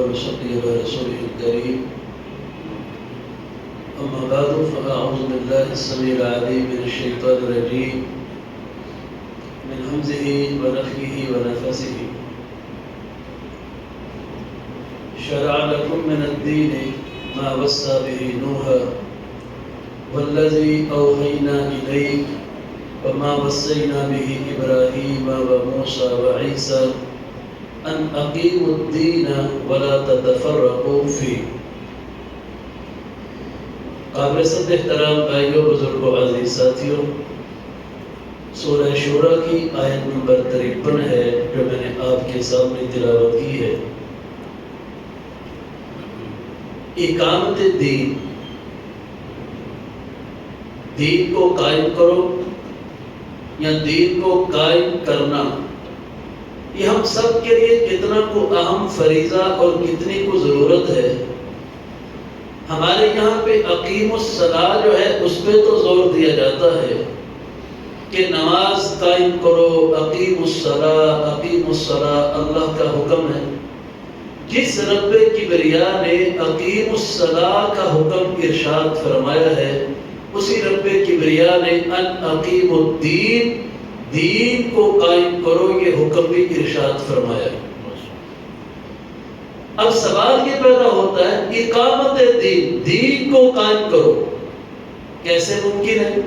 ونصلي على رسوله الكريم أما بعد فأعوذ بالله السميع العليم من الشيطان الرجيم من همزه ونفخه ونفثه شرع لكم من الدين ما وصى به نوحا والذي أوحينا إليك وما وصينا به إبراهيم وموسى وعيسى أن أقيموا الدين ولا تتفرقوا فيه. قابل صد احترام بھائیوں، بزرگوں، عزیز ساتھیوں، سورہ شورى کی آیت نمبر 53 ہے جو میں نے آپ کے سامنے تلاوت کی ہے. اقامت دین، دین کو قائم کرو یا دین کو قائم کرنا، یہ ہم سب کے لیے کتنا کو اہم فریضہ اور کتنی کو ضرورت ہے. ہمارے یہاں پہ اقیم الصلاۃ جو ہے اس پہ تو زور دیا جاتا ہے کہ نماز قائم کرو، اقیم الصلاۃ، اقیم الصلاۃ اللہ کا حکم ہے. جس رب کبریا نے اقیم الصلاۃ کا حکم ارشاد فرمایا ہے، اسی رب کبریا نے ان اقیم الدین، دین کو قائم کرو، یہ حکم بھی ارشاد فرمایا ہے. اب سوال یہ پیدا ہوتا ہے اقامت دین، دین کو قائم کرو کیسے ممکن ہے؟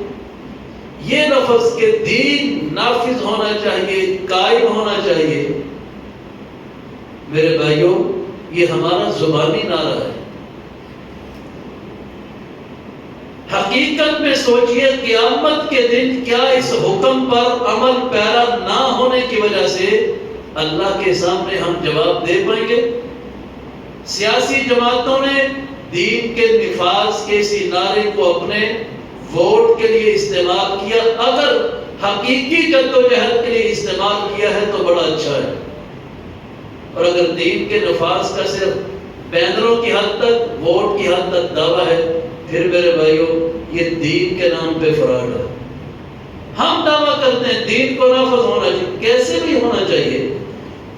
یہ لفظ کہ دین نافذ ہونا چاہیے، قائم ہونا چاہیے، میرے بھائیوں یہ ہمارا زبانی نعرہ ہے. حقیقت میں سوچئے قیامت کے دن کیا اس حکم پر عمل پیرا نہ ہونے کی وجہ سے اللہ کے سامنے ہم جواب دے پائیں گے؟ سیاسی جماعتوں نے دین کے نفاذ کے اسی نعرے کو اپنے ووٹ کے لیے استعمال کیا. اگر حقیقی جدوجہد کے لیے استعمال کیا ہے تو بڑا اچھا ہے، اور اگر دین کے نفاذ کا صرف بینروں کی حد تک، ووٹ کی حد تک دعویٰ ہے، پھر میرے بھائیوں یہ دین کے نام پہ فراڈ ہے. ہم دعویٰ کرتے ہیں دین کو نافذ ہونا چاہیے. کیسے بھی ہونا چاہیے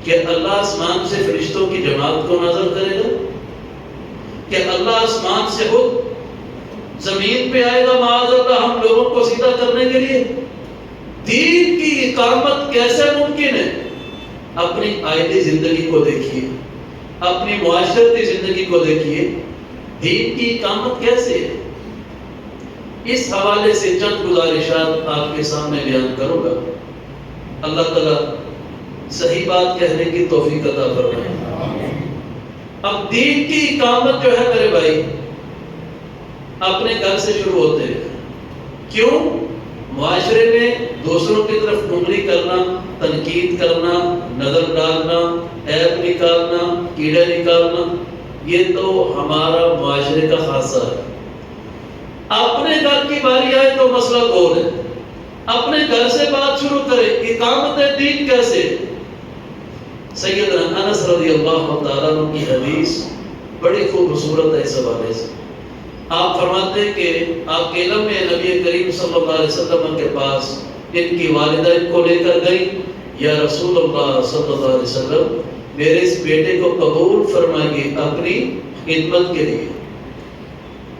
کہ اللہ آسمان سے فرشتوں کی جماعت کو نازل کرے گا، کہ اللہ آسمان سے خود زمین پہ آئے گا معاذ اللہ ہم لوگوں کو سیدھا کرنے کے لیے. دین کی اقامت کیسے ممکن ہے؟ اپنی آئلی زندگی کو دیکھیے، اپنی معاشرتی زندگی کو دیکھیے، دین کی اقامت کیسے ہے؟ اس حوالے سے چند گزارشات آپ کے سامنے بیان کروں گا. اللہ تعالیٰ صحیح بات کہنے کی توفیق عطا فرمائے. اب دین کی اقامت جو ہے میرے بھائی اپنے گھر سے شروع ہوتے ہیں. کیوں؟ معاشرے میں دوسروں کی طرف انگلی کرنا، تنقید کرنا، نظر ڈالنا، عیب نکالنا، کیڑے نکالنا، یہ تو ہمارا معاشرے کا خاصہ ہے. اپنے گھر کی باری آئے تو مسئلہ گول ہے. اپنے گھر سے بات شروع کرے. اقامت دین کیسے؟ سیدنا انس رضی اللہ تعالیٰ عنہ کی حدیث بڑی خوبصورت ہے. اس حوالے سے آپ فرماتے ہیں کہ آپ کے علم میں نبی کریم صلی اللہ علیہ وسلم کے پاس ان کی والدہ ان کو لے کر گئی. یا رسول اللہ صلی اللہ علیہ وسلم میرے اس بیٹے کو قبول فرمائیے اپنی خدمت کے لیے.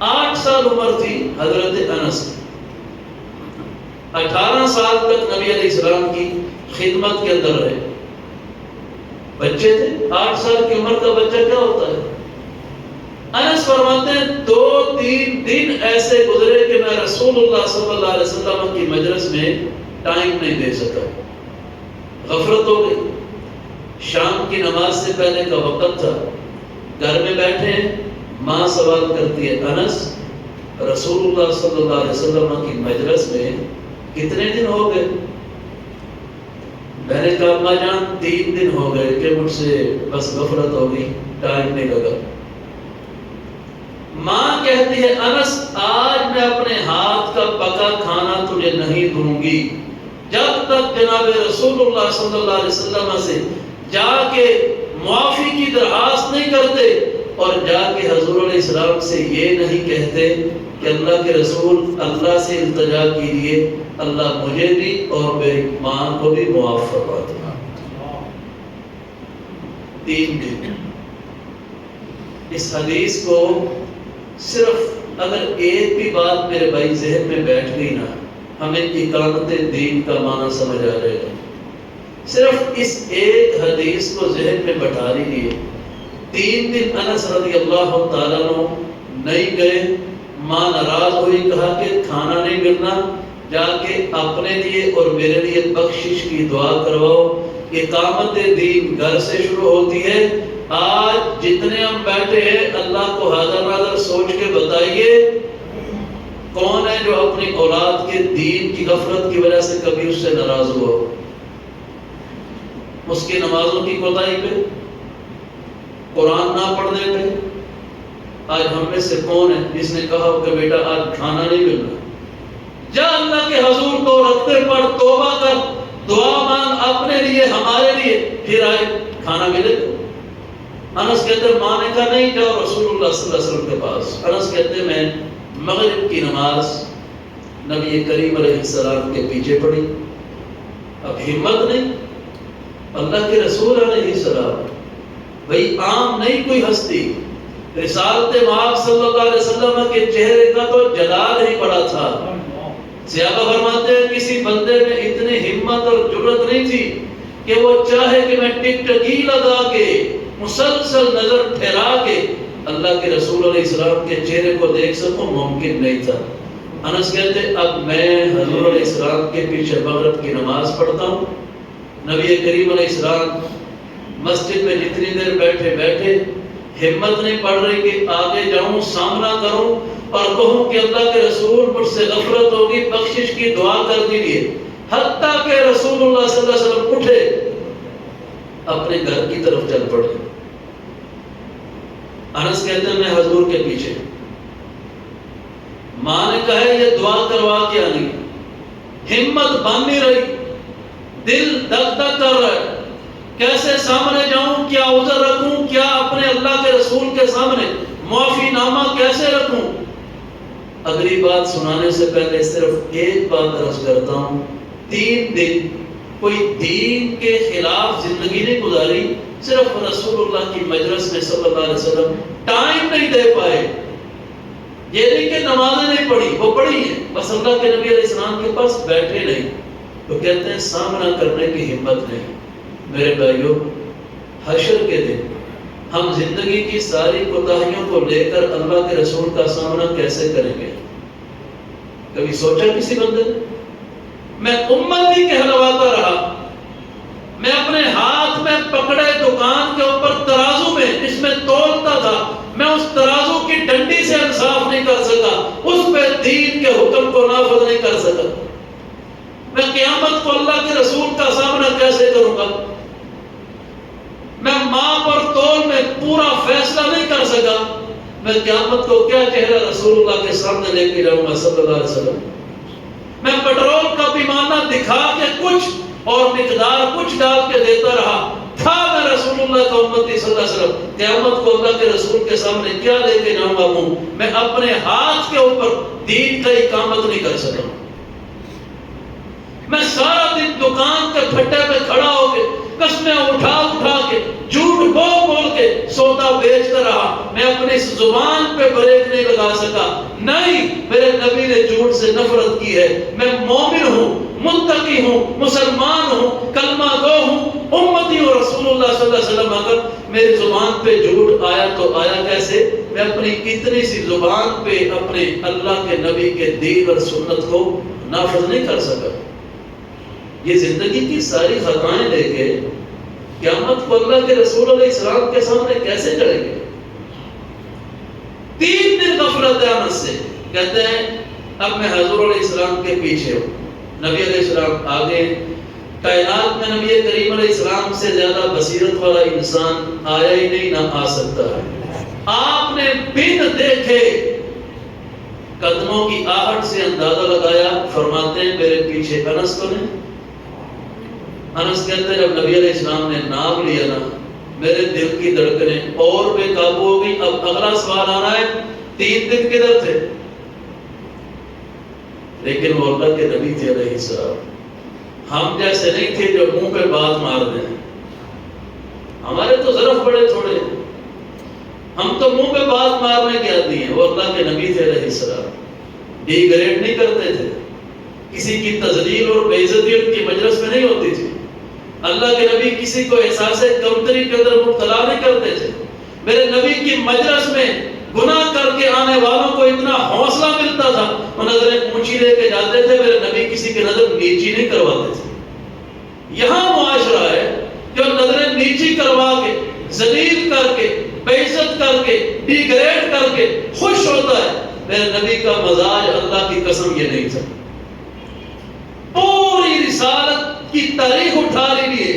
8 سال عمر تھی حضرت انس. 18 سال تک نبی علیہ السلام کی خدمت کے اندر رہے. بچے تھے، 8 سال کی عمر کا بچہ کیا ہوتا ہے؟ انس فرماتے ہیں 2-3 دن ایسے گزرے کہ میں رسول اللہ صلی اللہ علیہ وسلم کی مجلس میں ٹائم نہیں دے سکا. غفلت ہو گئی. شام کی نماز سے پہلے کا وقت تھا. گھر میں بیٹھے ہیں، ماں سوال کرتی ہے انس رسول اللہ صلی اللہ علیہ وسلم کی مجلس میں کتنے دن ہو گئے؟ میں نے کہا ماں جان 3 دن ہو گئے کہ مجھ سے بس غفلت ہو گئی، ٹائم نہیں لگا. ماں کہتی ہے انس آج میں اپنے ہاتھ کا پکا کھانا تجھے نہیں دوں گی جب تک جناب رسول اللہ صلی اللہ علیہ وسلم سے جا کے معافی کی درخواست نہیں کرتے اور جا کے حضور علیہ السلام سے یہ نہیں کہتے کہ اللہ کے رسول اللہ سے التجا کیجیے اللہ مجھے بھی اور میری ماں کو بھی معاف فرما دے. 3 دن اس حدیث کو صرف اگر ایک بھی بات میرے بھائی ذہن میں بیٹھ گئی نا، ہمیں اقامت دین کا معنی سمجھ آ جائے گا۔ صرف اس ایک حدیث کو ذہن میں بٹھا لیجیے۔ 3 دن انس رضی اللہ تعالیٰ عنہ نہیں گئے، ماں ناراض ہوئی، کہا کہ کھانا نہیں ملنا، جا کے اپنے لیے اور میرے لیے بخشش کی دعا کرواؤ۔ اقامت دین گھر سے شروع ہوتی ہے۔ آج جتنے ہم بیٹھے ہیں اللہ کو حاضر ناظر سوچ کے بتائیے کون ہے جو اپنی اولاد کے دین کی غفلت کی وجہ سے کبھی اس سے ناراض ہوا، اس کی نمازوں کی کوتاہی پہ، قرآن نہ پڑھنے پہ؟ آج ہم میں سے کون ہے جس نے کہا کہ بیٹا آج کھانا نہیں ملنا؟ جا اللہ کے حضور کو رکھتے پڑھ، توبہ کر، دعا مانگ اپنے لیے ہمارے لیے، پھر آئے کھانا ملے گا۔ انس کہتے ہیں ماں نے کہا نہیں، جاؤ رسول اللہ صلی اللہ علیہ وسلم کے پاس۔ انس کہتے ہیں میں مغرب کی نماز نبی کریم علیہ السلام کے پیچھے پڑھی، اب ہمت نہیں، اللہ کے رسول علیہ السلام، بھئی عام نہیں کوئی ہستی، رسالت مآب صلی اللہ علیہ وسلم کے چہرے کا تو جلال ہی بڑا تھا۔ صحابہ فرماتے ہیں کسی بندے میں اتنی ہمت اور جرأت نہیں تھی کہ وہ چاہے کہ میں ٹکٹکی لگا کے مسلسل نظر پھیلا کے اللہ کے رسول علیہ السلام کے چہرے کو دیکھ سکوں، ممکن نہیں تھا۔ انس کہتے اب میں حضور علیہ السلام کے پیچھے مغرب کی نماز پڑھتا ہوں، نبی کریم علیہ السلام مسجد میں جتنی دیر بیٹھے بیٹھے ہمت نہیں پڑ رہی کہ آگے جاؤں، سامنا کروں اور کہوں کہ اللہ کے رسول مجھ سے غفلت ہوگی، بخشش کی دعا کر دیجیے، حتیٰ کہ رسول اللہ صلی اللہ علیہ وسلم اٹھے اپنے گھر کی طرف چل پڑے۔ انس کہتے ہیں میں حضور کے پیچھے، ماں نے کہا یہ دعا کروا کے آنی، ہمت بن نہیں رہی، دل دک دک کر رہا ہے، کیسے سامنے جاؤں، کیا عذر رکھوں، کیا اپنے اللہ کے رسول کے سامنے معافی نامہ کیسے رکھوں؟ اگلی بات سنانے سے پہلے صرف ایک بات عرض کرتا ہوں، 3 دن کوئی دین کے خلاف زندگی نہیں گزاری، صرف رسول اللہ کی مجلس میں صلی اللہ علیہ وسلم ٹائم نہیں دے پائے۔ یہ نہیں کہ نمازیں نہیں پڑھی، وہ پڑھی ہیں، بس اللہ کے نبی علیہ السلام کے پاس بیٹھے نہیں، تو کہتے ہیں سامنا کرنے کی ہمت نہیں۔ میرے بھائیوں، حشر کے دن ہم زندگی کی ساری کوتاہیوں کو لے کر اللہ کے رسول کا سامنا کیسے کریں گے؟ کبھی سوچا کسی بندے نے؟ میں امت ہی کہلواتا رہا، میں اپنے ہاتھ میں پکڑے دکان کے اوپر ترازو میں جس میں تولتا تھا، میں اس ترازو کی ڈنڈی سے انصاف نہیں کر سکا، اس پہ دین کے حکم کو نافذ نہیں کر سکا، میں قیامت کو اللہ کے رسول کا سامنا کیسے کروں گا؟ میں ماں پر تول میں پورا فیصلہ نہیں کر سکا، میں قیامت کو کیا چہرہ رسول اللہ کے سامنے لے کے جاؤں گا صلی اللہ علیہ وسلم؟ میں پیٹرول کا پیمانہ دکھا کے کچھ اور مقدار کچھ ڈال کے دیتا رہا تھا، میں رسول اللہ کا امتی صلی اللہ علیہ وسلم، قیامت کو اللہ کے رسول کے سامنے کیا لے کے جاؤں گا منہ؟ میں اپنے ہاتھ کے اوپر دین کا اقامت نہیں کر سکا، میں سارا دن دکان کے پھٹے پہ کھڑا ہو کے قسمیں اٹھا اٹھا کے جھوٹ بول بول کے سودا بیچتا رہا، میں اپنی اس زبان پہ بریک نہیں لگا سکا۔ نہیں، میرے نبی نے جھوٹ سے نفرت کی ہے، میں مومن ہوں، متقی ہوں، مسلمان ہوں، کلمہ گو ہوں، امتی ہوں رسول اللہ صلی اللہ علیہ وسلم، اگر میری زبان پہ جھوٹ آیا تو آیا کیسے؟ میں اپنی اتنی سی زبان پہ اپنے اللہ کے نبی کے دین اور سنت کو نافذ نہیں کر سکا۔ یہ زندگی کی ساری خطائیں لے کے قیامت کو اللہ کے رسول علیہ السلام کے سامنے کیسے چڑھیں گے؟ 3 دن غفلت انس سے، کہتے ہیں اب میں حضور علیہ السلام کے پیچھے ہوں، نبی علیہ السلام آگے، کائنات میں نبی کریم علیہ السلام سے زیادہ بصیرت والا انسان آیا ہی نہیں، نہ آ سکتا ہے۔ آپ نے بن دیکھے قدموں کی آہٹ سے اندازہ لگایا، فرماتے ہیں میرے پیچھے انس کو نے۔ انس کہتے ہیں جب نبی علیہ السلام نے نام لیا نا، میرے دل کی دھڑکنیں اور بے قابو ہو گئی۔ اب اگلا سوال آ رہا ہے 3 دن کدھر تھے؟ لیکن وہ اللہ کے نبی تھے علیہ السلام، ہم جیسے نہیں تھے جو منہ پہ بات مار دیں، ہمارے تو ظرف بڑے تھوڑے، ہم تو منہ پہ بات مارنے کے عادی ہیں، وہ اللہ کے نبی تھے علیہ السلام، ڈی گریڈ نہیں کرتے تھے، کسی کی تذلیل اور بے عزتی ان کی مجلس میں نہیں ہوتی تھی، اللہ کے نبی کسی کو احساس کمتری کے اندر مبتلا نہیں کرتے تھے، میرے نبی کی مجلس میں گناہ کر کے آنے والوں کو اتنا حوصلہ ملتا تھا، وہ نظریں اونچی لے کے جاتے تھے، میرے نبی کسی کی نظر نیچی نہیں کرواتے تھے۔ یہاں معاشرہ ہے جو نظریں نیچی کروا کے، ذلیل کر کے، بے عزت کر کے، ڈی گریڈ کر کے خوش ہوتا ہے، میرے نبی کا مزاج اللہ کی قسم یہ نہیں تھا۔ پوری رسالت کی تاریخ اٹھا لیجیے،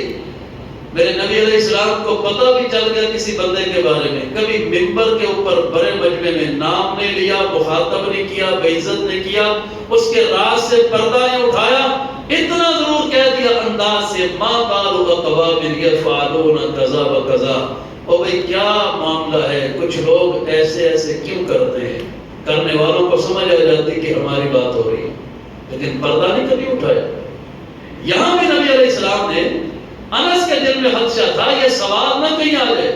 میرے نبی علیہ السلام کو پتہ بھی چل گیا کسی بندے کے بارے میں، کبھی منبر کے اوپر بڑے مجمع میں نام نہیں لیا، مخاطب نہیں کیا، بے عزت نہیں کیا، اس کے راز سے پردہ نہیں اٹھایا، اتنا ضرور کہہ دیا انداز سے، ما بال اقوام یفعلون کذا و کذا، او بھئی کیا معاملہ ہے، کچھ لوگ ایسے ایسے کیوں کرتے ہیں، کرنے والوں کو سمجھ آ جاتی کہ ہماری بات ہو رہی ہے، لیکن پردہ نہیں کبھی اٹھایا۔ یہاں بھی نبی علیہ السلام نے، انس کے دل میں خدشہ تھا یہ سوال نہ کہیں آ جائے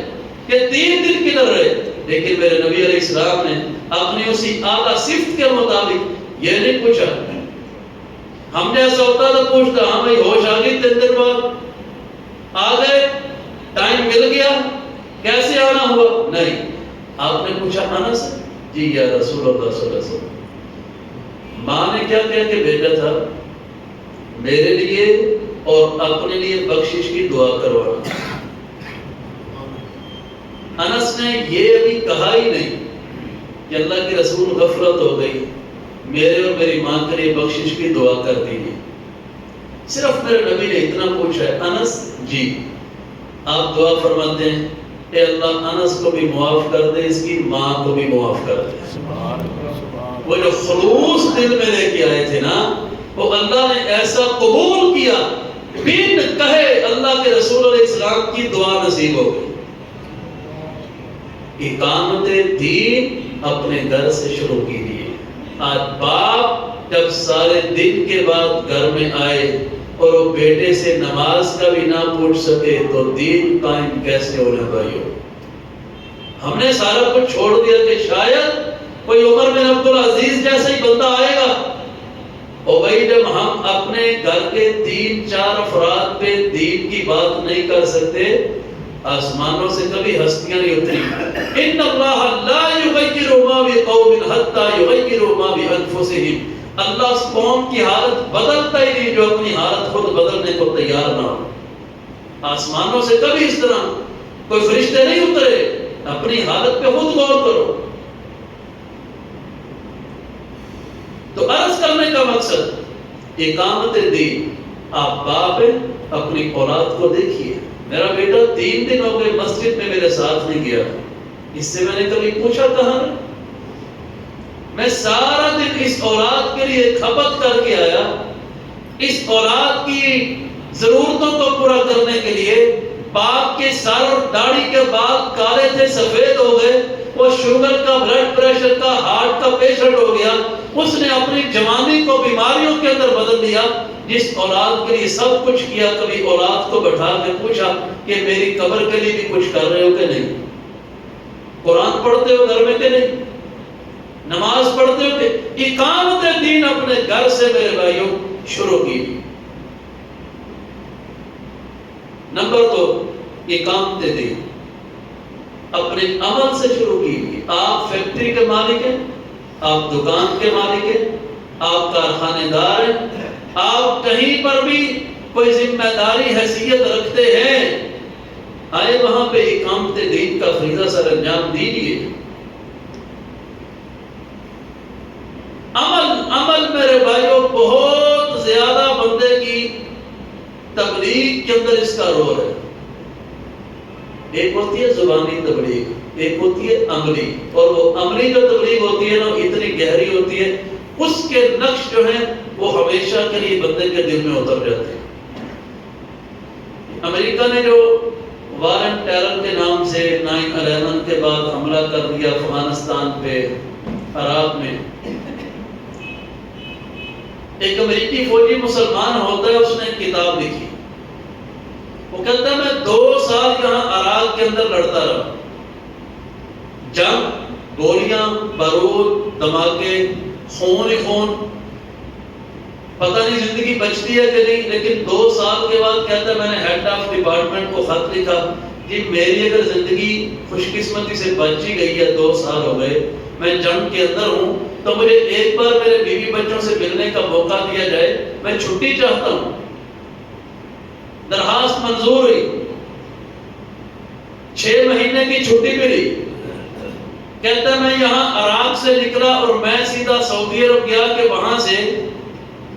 کہ 3 دن کدھر رہے، لیکن میرے نبی علیہ السلام نے اپنی اسی اعلیٰ صفت کے مطابق یہ نہیں پوچھا۔ ہم جیسا ہوتا تو پوچھتا، ہاں بھائی ہوش آ گئی 3 دن بعد آ گئے، ٹائم مل گیا، کیسے آنا ہوا؟ نہیں، آپ نے پوچھا انس؟ جی یا رسول اللہ صلی اللہ علیہ وسلم۔ ماں نے کیا کہہ کے بھیجا تھا؟ میرے لیے اور اپنے لیے بخشش کی دعا کروانا۔ انس نے یہ ابھی کہا ہی نہیں کہ اللہ کے رسول غفلت ہو گئی، میرے اور میری ماں کے لیے بخشش کی دعا کر دیجیے۔ صرف میرے نبی نے اتنا پوچھا ہے، انس جی آپ دعا فرماتے ہیں، اے اللہ انس کو بھی معاف کر دے، اس کی ماں کو بھی معاف کر دے۔ وہ جو خلوص دل میں لے کے آئے تھے نا، وہ اللہ نے ایسا قبول کیا، بن کہے اللہ کے رسول علیہ السلام کی دعا نصیب ہو گئی۔ اقامت دین اپنے گھر سے شروع کیجیے۔ آج باپ جب سارے دن کے بعد گھر میں آئے اور وہ بیٹے سے نماز کا بھی نہ پوچھ سکے تو دین قائم کیسے ہونا بھائیو؟ ہم نے سارا کچھ چھوڑ دیا کہ شاید کوئی عمر بن عبدالعزیز جیسا ہی بندہ آئے گا، اور بھائی جب ہم اپنے گھر کے 3-4 افراد پہ دین کی بات نہیں کر سکتے، آسمانوں سے کبھی ہستیاں نہیں اتری۔ ان اللہ لا یغیر ما بقوم حتی یغیروا ما بانفسہم، اللہ اس قوم کی حالت بدلتا ہی نہیں جو اپنی حالت خود بدلنے کو تیار نہ ہو۔ آسمانوں سے کبھی اس طرح کوئی فرشتے نہیں اترے، اپنی حالت پہ خود غور کرو۔ تو عرض کرنے کا مقصد اقامت دین، آپ باپ ہیں، اپنی اولاد کو دیکھیے۔ میرا بیٹا 3 دن ہو گئے مسجد میں میرے ساتھ نہیں گیا، اس سے میں نے کبھی پوچھا کہاں ہے؟ میں سارا دن اس اولاد کے لیے کھپت کر کے آیا، اس اولاد کی ضرورتوں کو پورا کرنے کے لیے۔ باپ کے سر اور داڑھی کے بال کالے تھے، سفید ہو گئے، وہ شوگر کا، بلڈ پریشر کا، ہارٹ کا پیشنٹ ہو گیا۔ اس نے اپنی جوانی کو بیماریوں کے اندر بدل دیا۔ جس اولاد کے لیے سب کچھ کیا، کبھی اولاد کو بٹھا کے پوچھا کہ میری قبر کے لیے بھی کچھ کر رہے ہو کہ نہیں؟ قرآن پڑھتے ہو گھر میں کہ نہیں؟ نماز پڑھتے ہو کہ؟ اقامت دین اپنے گھر سے میرے بھائیوں شروع کی۔ نمبر 2، اقامت دین اپنے عمل سے شروع کی۔ آپ فیکٹری کے مالک ہیں، آپ دکان کے مالک ہیں، آپ کارخانے دار ہیں، آپ کہیں پر بھی کوئی ذمہ داری حیثیت رکھتے ہیں، آئے وہاں پہ اقامت دین کا فریضہ سر انجام دیجیے۔ عمل میرے بھائیوں بہت زیادہ بندے کی تبلیغ کے اندر اس کا رول ہے۔ ایک ہوتی ہے زبانی تبلیغ، ایک ہوتی ہے عملی، اور وہ عملی جو تبلیغ ہوتی ہے نا اتنی گہری ہوتی ہے، اس کے نقش جو ہیں وہ ہمیشہ کے لیے بندے کے دل میں اتر جاتے ہیں۔ امریکہ نے جو وارن ٹیرر کے نام سے 9/11 کے بعد حملہ کر دیا افغانستان پہ، عراق میں، ایک امریکی فوجی مسلمان ہوتا ہے، اس نے کتاب لکھی، وہ کہتا ہے میں 2 سال یہاں عراق کے اندر لڑتا رہا، جنگ، گولیاں، بارود، دھماکے، خون ہی خون، پتہ نہیں زندگی بچتی ہے کہ نہیں. لیکن 2 سال کے بعد کہتا ہے میں نے ہیڈ آف ڈپارٹمنٹ کو خط لکھا کہ میری اگر زندگی خوش قسمتی سے بچ ہی گئی ہے، 2 سال ہو گئے، میں جنگ کے اندر ہوں، تو مجھے ایک بار میرے بیوی بچوں سے ملنے کا موقع دیا جائے، میں چھٹی چاہتا ہوں. درخواست منظور ہوئی، 6 مہینے کی چھٹی ملی. کہتا ہے میں یہاں عراق سے نکلا اور میں سیدھا سعودی عرب گیا کہ وہاں سے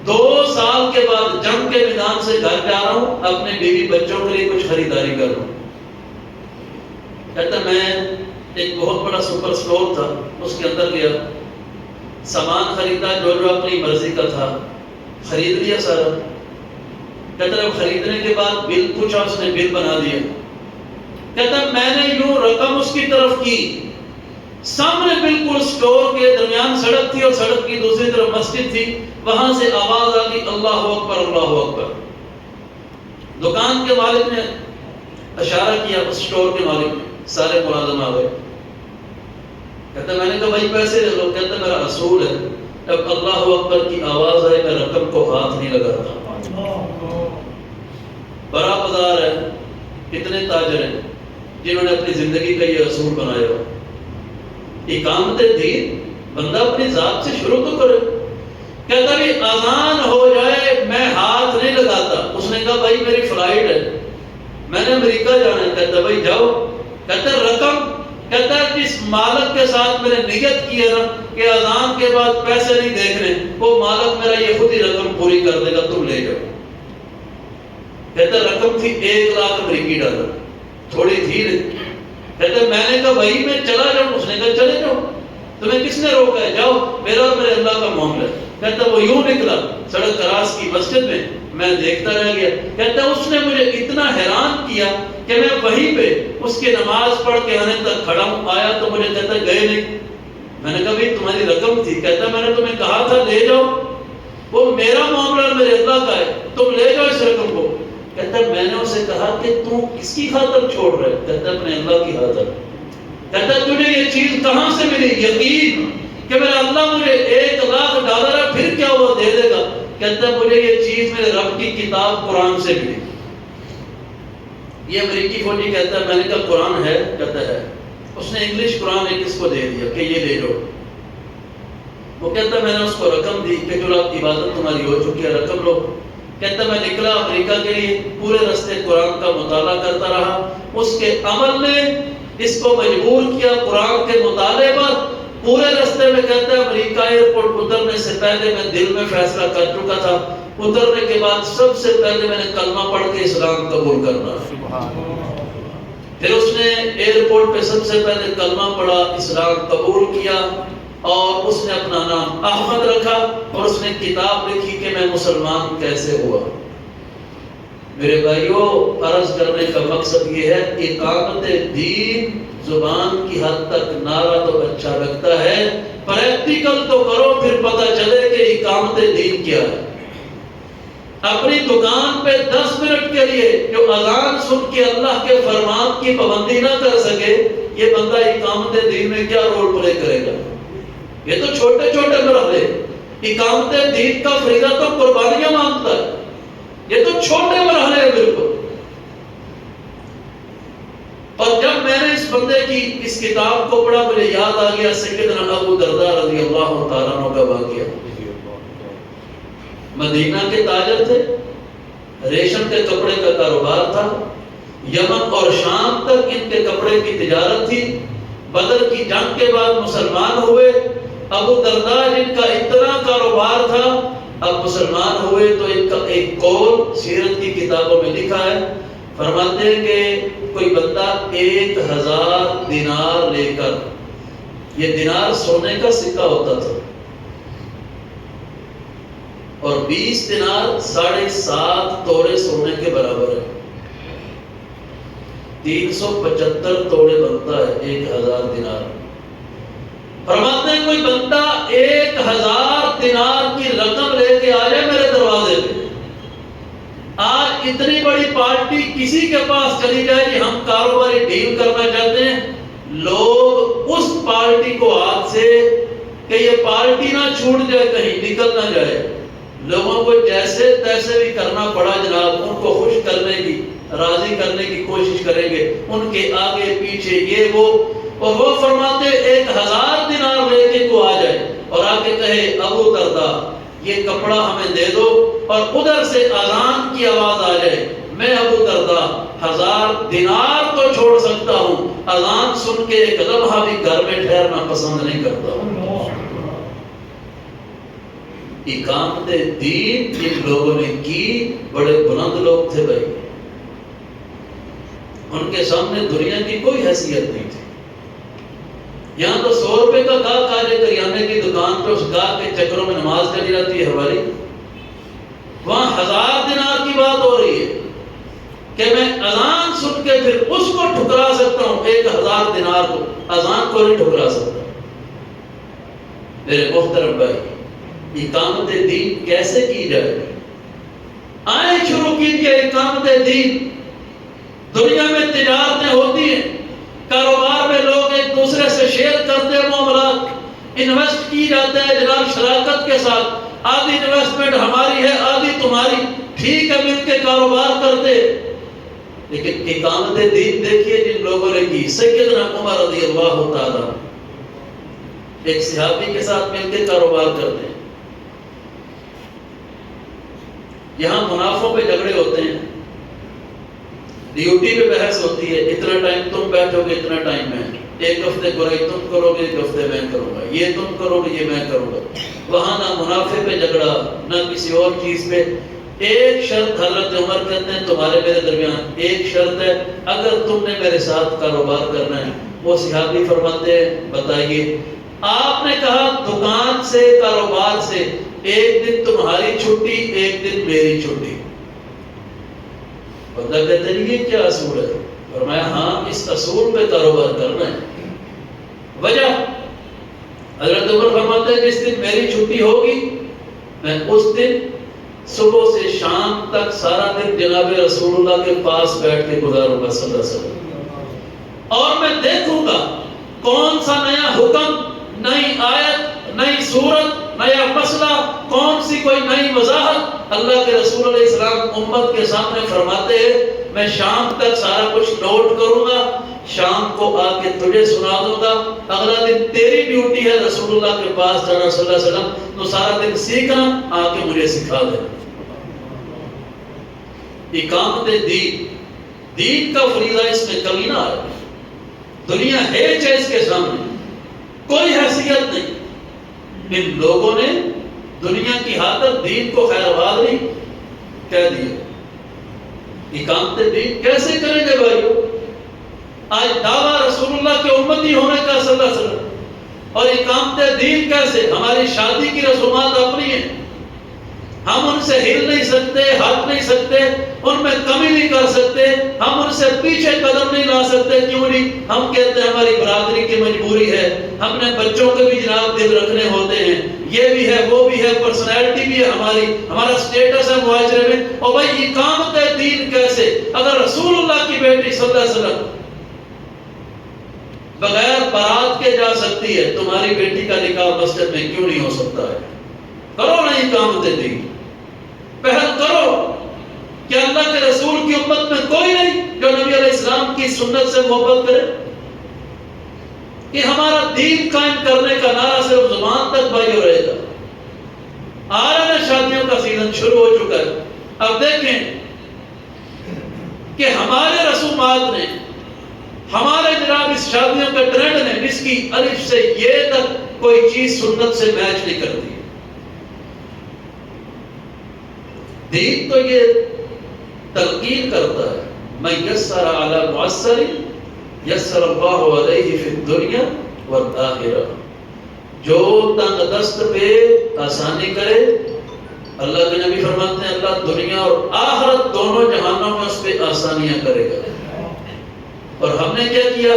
2 سال کے بعد جنگ کے میدان سے گھر جا رہا ہوں، اپنے بیوی بچوں کے لیے کچھ خریداری کر رہا ہوں. کہتا ہے میں ایک بہت بڑا سپر اسٹور تھا، اس کے اندر گیا، سامان خریدا جو اپنی مرضی کا تھا، خرید لیا سارا. کہتا ہے خریدنے کے بعد بل پوچھا، اس نے بل بنا دیا. کہتا ہے میں نے یوں رقم اس کی طرف کی، سامنے بالکل سٹور کے درمیان سڑک تھی اور سڑک کی دوسری طرف مسجد تھی. وہاں سے آواز آ گئی اللہ اکبر اللہ اکبر. دکان کے مالک نے اشارہ کیا اس سٹور کے مالک نے، سارے ملازم آ گئے. کہتا میں نے کہا بھائی پیسے دے لو. کہتا میرا اصول ہے جب اللہ اکبر کی آواز آئے میں رقم کو ہاتھ نہیں لگاتا. بڑا بازار ہے، کتنے تاجر ہیں جنہوں نے اپنی زندگی کا یہ اصول بنایا ہو. اقامت دین بندہ اپنی ذات سے شروع تو کرے. کہتا بھی اذان ہو جائے میں ہاتھ نہیں لگاتا. اس نے کہا بھائی میری فلائٹ ہے، میں نے امریکہ جانا ہے. کہتا بھائی جاؤ. کہتا رقم، کہتا جس مالک کے ساتھ میں نے نیت کی ہے نا کہ اذان کے بعد پیسے نہیں دیکھنے، وہ مالک میرا یہ خود ہی رقم پوری کر دے گا، تم لے جاؤ. کہتا رقم تھی 1 لاکھ امریکی ڈالر، تھوڑی تھی نہیں. کہتا میں نے کہا بھائی میں چلا جاؤں. اس نے کہا چلے جاؤ، تمہیں کس نے روکا ہے، جاؤ، میرا اور میرے اللہ کا معاملہ ہے. کہتا وہ یوں نکلا سڑک کراس کی مسجد میں دیکھتا رہ گیا. کہتا اس نے مجھے اتنا حیران کیا کہ میں وہیں پہ اس کی نماز پڑھ کے آنے تک کھڑا ہوں. آیا تو مجھے کہتا گئے نہیں. میں نے کہا بھائی تمہاری رقم تھی. کہتا میں نے تمہیں کہا تھا لے جاؤ، وہ میرا معاملہ اور میرے اللہ کا ہے، تم لے جاؤ اس رقم کو. کہتا میں نے اسے کہا کہ تو کس کی خاطر چھوڑ رہے؟ کہتا اپنے اللہ کی خاطر. کہتا تجھے یہ چیز کہاں سے ملی؟ یقین کہ میرا اللہ مجھے 1 لاکھ ڈالر ہے، پھر کیا وہ دے دے گا. کہتا مجھے یہ چیز میرے رب کی کتاب قرآن سے ملی. یہ امریکی فوجی کہتا ہے میں نے کہا قرآن ہے؟ کہتا ہے. اس نے انگلش قرآن ایک اس کو دے دیا کہ یہ لے لو. وہ کہتا میں نے اس کو رقم دی کہ جو آپ عبادت تمہاری ہو چکی ہے، رقم لو. کہتا میں نکلا امریکہ کے لیے، پورے راستے قرآن کا مطالعہ کرتا رہا. اس کے عمل نے اس کو مجبور کیا قرآن کے مطالعے پر. پورے راستے میں کہتا ہے امریکہ ایئرپورٹ اترنے سے پہلے میں دل میں فیصلہ کر چکا تھا، اترنے کے بعد سب سے پہلے میں نے کلمہ پڑھ کے اسلام قبول کرنا. پھر اس نے ایئرپورٹ پہ سب سے پہلے کلمہ پڑھا، اسلام قبول کیا، اور اس نے اپنا نام احمد رکھا اور اس نے کتاب لکھی کہ میں مسلمان کیسے ہوا. میرے بھائیوں عرض کرنے کا مقصد یہ ہے اقامت دین زبان کی حد تک نعرہ تو اچھا لگتا ہے، پریکٹیکل تو کرو پھر پتہ چلے کہ اقامت دین کیا ہے. اپنی دکان پہ 10 منٹ کے لیے جو اذان سن کے اللہ کے فرمان کی پابندی نہ کر سکے، یہ بندہ اقامت دین میں کیا رول پلے کرے گا؟ یہ تو چھوٹے چھوٹے مرحلے. اقامت دین کا فریضہ تو قربانیاں مانگتا ہے، یہ تو چھوٹے مرحلے ہیں بالکل. اور جب میں نے اس بندے کی اس کتاب کو پڑھا مجھے یاد آ گیا سیدنا ابو درداء رضی اللہ تعالیٰ عنہ کا واقعہ. مدینہ کے تاجر تھے، ریشم کے کپڑے کا کاروبار تھا، یمن اور شام تک ان کے کپڑے کی تجارت تھی. بدر کی جنگ کے بعد مسلمان ہوئے. ابو درداء جن کا اتنا کاروبار تھا اب مسلمان ہوئے تو ان کا ایک قول سیرت کی کتابوں میں لکھا ہے. فرماتے ہیں کہ کوئی بندہ 1000 دینار لے کر، یہ دینار سونے کا سکہ ہوتا تھا، اور 20 دینار 7.5 تولے سونے کے برابر ہے. 375 تولے بنتا ہے 1000 دینار. فرماتے ہیں کوئی بندہ 1000 دینار کی رقم لے کے آ جائے میرے دروازے پہ. آج اتنی بڑی پارٹی کسی کے پاس چلی جائے کہ ہم کاروباری ڈیل کرنا چاہتے ہیں، لوگ اس پارٹی کو ہاتھ سے کہ یہ پارٹی نہ چھوٹ جائے، کہیں نکل نہ جائے، لوگوں کو جیسے تیسے بھی کرنا پڑا جناب، ان کو خوش کرنے کی، راضی کرنے کی کوشش کریں گے، ان کے آگے پیچھے یہ وہ، اور وہ فرماتے 1000 دینار لے کے کو آ جائے اور آ کے کہے ابو درداء یہ کپڑا ہمیں دے دو، اور ادھر سے اذان کی آواز آ جائے، میں ابو درداء 1000 دینار تو چھوڑ سکتا ہوں، اذان سن کے ایک لمحہ بھی گھر میں ٹھہرنا پسند نہیں کرتا ہوں۔ اقامت دین جن لوگوں نے کی، بڑے بلند لوگ تھے بھائی، ان کے سامنے دنیا کی کوئی حیثیت نہیں تھی۔ یہاں تو 100 روپے کا گاہک آ جائے کریانے کی دکان پہ، اس گاہک کے چکروں میں نماز چلی جاتی ہے ہماری، وہاں 1000 دینار کی بات ہو رہی ہے کہ میں اذان سن کے پھر اس کو ٹھکرا سکتا ہوں، 1000 دینار کو، اذان کو نہیں ٹھکرا سکتا۔ میرے محترم بھائی، اقامت دین کیسے کی جائے؟ آئیں شروع کیجئے اقامت دین۔ دنیا میں تجارتیں ہوتی ہیں، کاروبار میں لوگ ایک دوسرے سے شیئر کرتے ہیں معاملات، انویسٹ کی جاتا ہے جناب شراکت کے ساتھ، آدھی انویسٹمنٹ ہماری ہے آدھی تمہاری، ٹھیک ہے مل کے کاروبار کرتے، لیکن اقامت دین دیکھیے جن لوگوں نے کی۔ سیدنا عمر رضی اللہ تعالیٰ ایک صحابی کے ساتھ مل کے کاروبار کرتے ہیں، یہاں منافعوں پہ جھگڑے ہوتے ہیں، ڈیوٹی پہ بحث ہوتی ہے، اتنا ٹائم تم بیٹھو گے اتنا ٹائم میں، ایک ہفتے برائی تم کرو گے ایک ہفتے میں کروں گا، یہ تم کرو گے یہ میں کروں گا۔ وہاں نہ منافع پہ جھگڑا نہ کسی اور چیز پہ، ایک شرط حضرت عمر کہتے ہیں تمہارے میرے درمیان ایک شرط ہے، اگر تم نے میرے ساتھ کاروبار کرنا ہے۔ وہ صحابی فرماتے ہیں بتائیے؟ آپ نے کہا دکان سے کاروبار سے ایک دن تمہاری چھٹی ایک دن میری چھٹی۔ بندہ کہتے ہیں یہ کیا اصول ہے؟ فرمایا ہاں اس اصول پہ کاروبار کرنا ہے۔ وجہ حضرت عمر فرماتے ہیں جس دن میری چھٹی ہوگی میں اس دن صبح سے شام تک سارا دن جناب رسول اللہ کے پاس بیٹھ کے گزاروں گا صلی اللہ علیہ وسلم، اور میں دیکھوں گا کون سا نیا حکم، نئی آیت، نئی سورت، نیا مسئلہ، کون سی کوئی نئی وضاحت اللہ کے رسول علیہ السلام امت کے سامنے فرماتے ہیں، میں شام تک سارا کچھ نوٹ کروں گا، شام کو آ کے تجھے سنا دوں گا، اگلا دن تیری ڈیوٹی ہے رسول اللہ کے پاس جانا صلی اللہ علیہ وسلم، تو سارا دن سیکھنا، آ کے مجھے سکھا دینا۔ اقامت دین، دین کا فریضہ اس میں کمی نہ آئے۔ دنیا ہے چیز کے سامنے، کوئی حیثیت نہیں۔ ان لوگوں نے دنیا کی خاطر دین کو خیر آباد نہیں کہہ دیا۔ اقامت دین کیسے کریں گے بھائیو؟ آج دعویٰ رسول اللہ کے امتی ہونے کا صلی اللہ علیہ وسلم، اور اقامت دین کیسے؟ ہماری شادی کی رسومات اپنی ہیں، ہم ان سے ہل نہیں سکتے، ہٹ نہیں سکتے، ان میں کمی نہیں کر سکتے، ہم ان سے پیچھے قدم نہیں لا سکتے۔ کیوں نہیں؟ ہم کہتے ہیں ہماری برادری کی مجبوری ہے، ہم نے بچوں کے بھی جناب دل رکھنے ہوتے ہیں، یہ بھی ہے وہ بھی ہے، پرسنالٹی بھی ہے ہماری، ہمارا سٹیٹس ہے معاشرے میں۔ اور بھائی اقامت دین کیسے؟ اگر رسول اللہ کی بیٹی صلی اللہ علیہ وسلم بغیر بارات کے جا سکتی ہے، تمہاری بیٹی کا نکاح مسجد میں کیوں نہیں ہو سکتا ہے؟ کرو نا اقامت دین، پہل کرو کہ اللہ کے رسول کی امت میں کوئی نہیں جو نبی علیہ السلام کی سنت سے محبت کرے، کہ ہمارا دین قائم کرنے کا نعرہ صرف زبان تک بھائیو رہے گا۔ آ رہا ہے شادیوں کا سیزن شروع ہو چکا ہے، اب دیکھیں کہ ہمارے رسومات نے، ہمارے جناب اس شادیوں کے ٹرینڈ نے، اس کی الف سے یہ تک کوئی چیز سنت سے میچ نہیں کرتی۔ دین تو یہ تلقین کرتا ہے، میں یسر علی معسر یسر اللہ علیہ فی الدنیا والآخرہ، جو تنگ دست پہ آسانی کرے، اللہ کے نبی فرماتے ہیں اللہ دنیا اور آخرت دونوں جہانوں میں اس پہ آسانیاں کرے گا۔ اور ہم نے کیا کیا